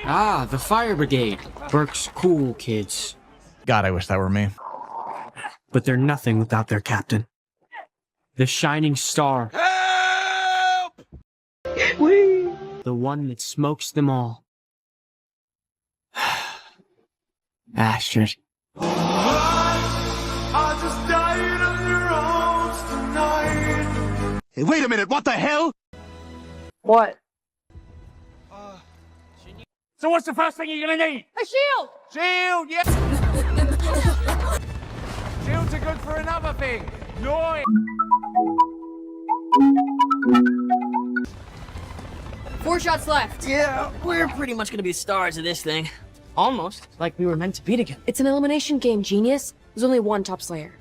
Ah, the fire brigade. Burke's cool kids. God, I wish that were me. But they're nothing without their captain. The shining star. Help! The one that smokes them all. Astrid. I just died of your arms tonight. Hey, wait a minute, what the hell? What? So what's the first thing you're gonna need? A shield! Shield, yeah! Shields are good for another thing. Noise! 4 shots left. Yeah, we're pretty much gonna be stars of this thing. Almost like we were meant to be together. It's an elimination game, genius. There's only one top slayer.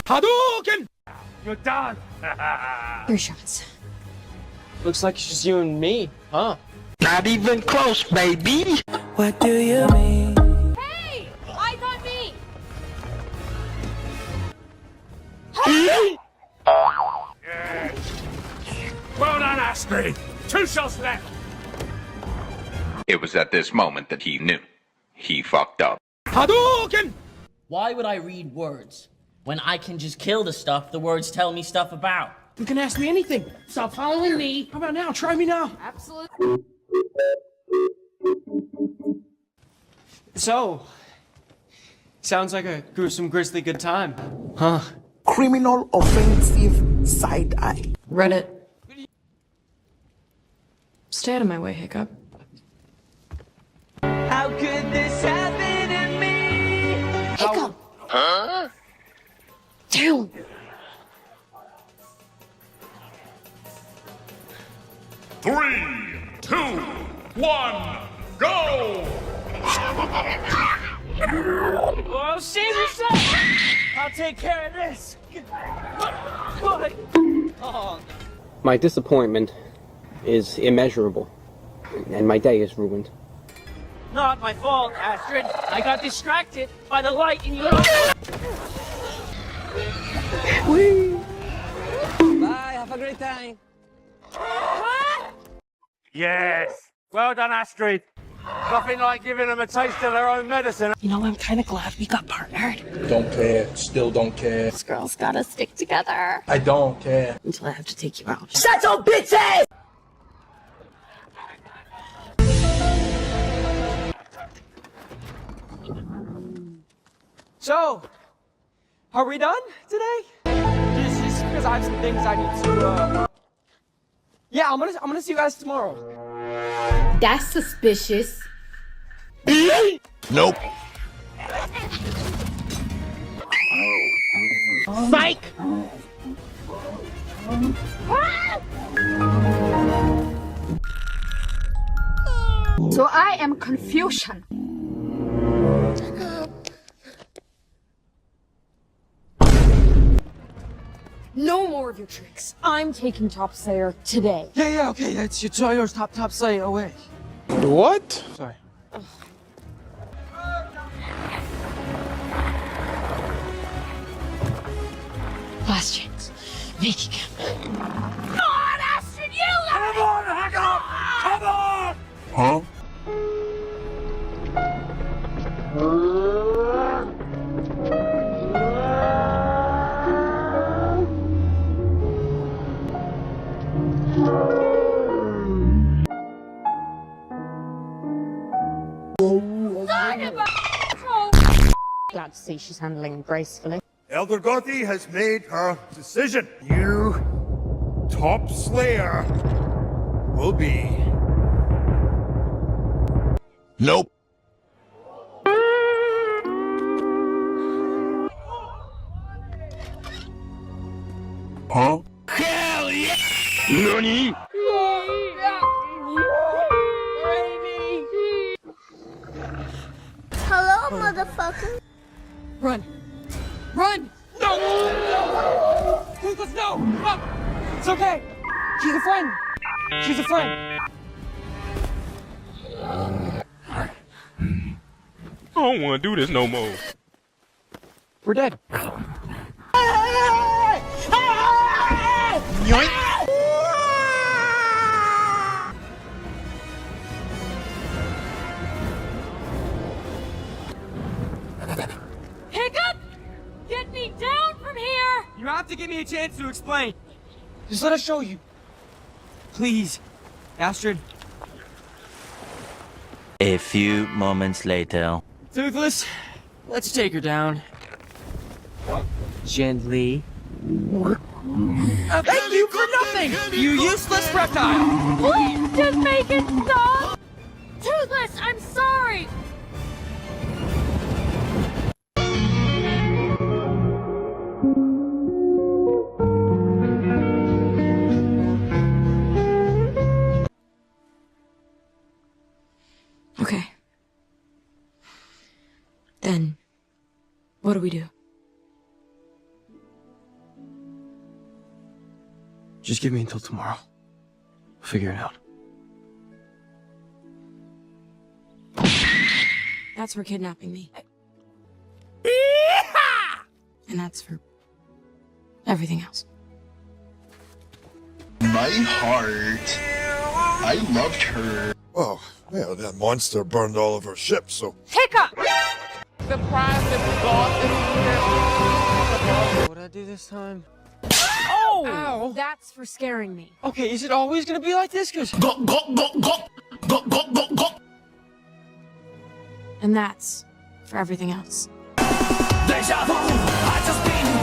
Hadouken! You're done! 3 shots. Looks like it's just you and me, huh? Not even close, baby. What do you mean? Hey! Eyes on me! Yes. Well done, Astrid! 2 shots left! It was at this moment that he knew. He fucked up. Hadouken! Why would I read words when I can just kill the stuff the words tell me stuff about? You can ask me anything. Stop following me. How about now? Try me now. Absolutely. So, sounds like a gruesome, grisly good time, huh? Criminal offensive side eye. Reddit. Stay out of my way, Hiccup. How could this happen to me? Hiccup! Huh? Down! Three, 2, 1, go! Oh, save yourself! I'll take care of this. Oh. My disappointment is immeasurable, and my day is ruined. Not my fault, Astrid. I got distracted by the light in your Bye, have a great time. Yes! Well done, Astrid. Nothing like giving them a taste of their own medicine. You know, I'm kind of glad we got partnered. Don't care. Still don't care. Us girls gotta stick together. I don't care. Until I have to take you out. Shut your bitches! So, are we done today? Just because I have some things I need to, Yeah, I'm gonna see you guys tomorrow. That's suspicious. Nope. Psych! So I am confusion. No more of your tricks. I'm taking top slayer today. Yeah, okay, that's your yours, top say away. What? Sorry. Last chance. Making him. Come on, Hiccup! Come on! Huh? Glad to see she's handling gracefully. Elder Gothi has made her decision. You, top slayer, will be... Nope. Huh? Hell yeah! Nani? Hello, motherfucker. Run! Run! No! Ruthless, no! Up! It's okay! She's a friend! She's a friend! I don't want to do this no more. We're dead. have to give me a chance to explain. Just let us show you. Please, Astrid. A few moments later. Toothless, let's take her down. Gently. Thank you for nothing, you useless reptile! Please just make it stop! Toothless, I'm sorry! Okay. Then, what do we do? Just give me until tomorrow. We'll figure it out. That's for kidnapping me. And that's for everything else. My heart. I loved her. Oh, well, that monster burned all of her ships, so... Hiccup! What did I do this time? Oh! Ow! That's for scaring me. Okay, is it always gonna be like this? Cause And that's for everything else. Deja vu, I just been